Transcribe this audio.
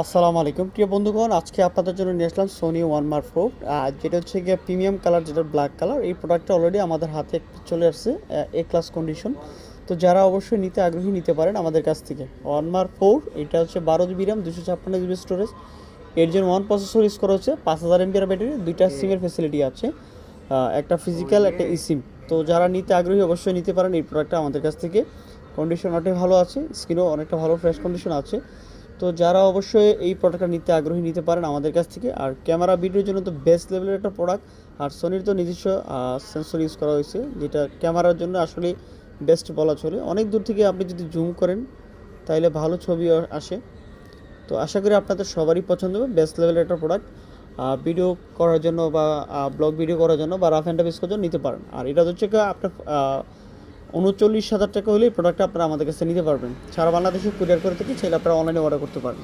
আসসালামু আলাইকুম প্রিয় বন্ধুগণ, আজকে আপনাদের জন্য নিয়ে আসলাম সোনি ওয়ানমার 4, যেটা হচ্ছে গিয়ে প্রিমিয়াম কালার, যেটা ব্ল্যাক কালার। এই প্রোডাক্টটা অলরেডি আমাদের হাতে চলে আসছে, এ ক্লাস কন্ডিশন। তো যারা অবশ্যই নিতে আগ্রহী নিতে পারেন আমাদের কাছ থেকে। ওয়ানমার 4 এটা হচ্ছে 12 GB RAM, 256 GB storage, 8 Gen 1 processor use করা হচ্ছে, 5000 mAh ব্যাটারি, দুইটা সিমের ফ্যাসিলিটি আছে, একটা ফিজিক্যাল একটা ইসিম। তো যারা নিতে আগ্রহী অবশ্যই নিতে পারেন এই প্রোডাক্টটা আমাদের কাছ থেকে। কন্ডিশন অনেক ভালো আছে, স্ক্রিনও অনেকটা ভালো ফ্রেশ কন্ডিশন আছে। তো যারা অবশ্যই এই প্রোডাক্টটা নিতে আগ্রহী নিতে পারেন আমাদের কাছ থেকে। আর ক্যামেরা ভিডিওর জন্য তো বেস্ট লেভেলের একটা প্রোডাক্ট। আর সোনির তো নিজস্ব সেন্সর ইউজ করা হয়েছে, যেটা ক্যামেরার জন্য আসলে বেস্ট বলা চলে। অনেক দূর থেকে আপনি যদি জুম করেন তাহলে ভালো ছবি আসে। তো আশা করি আপনাদের সবারই পছন্দ হবে, বেস্ট লেভেলের একটা প্রোডাক্ট। ভিডিও করার জন্য বা ব্লগ ভিডিও করার জন্য বা রাফ অ্যান্ড টাফ ইউজ করার জন্য নিতে পারেন। আর এটা হচ্ছে আপনার 39,000 টাকা হলে এই প্রোডাক্টটা আপনারা আমাদের কাছে নিতে পারবেন। সারা বাংলাদেশে কুরিয়ার করে থেকে চাইলে আপনারা অনলাইনে অর্ডার করতে পারেন।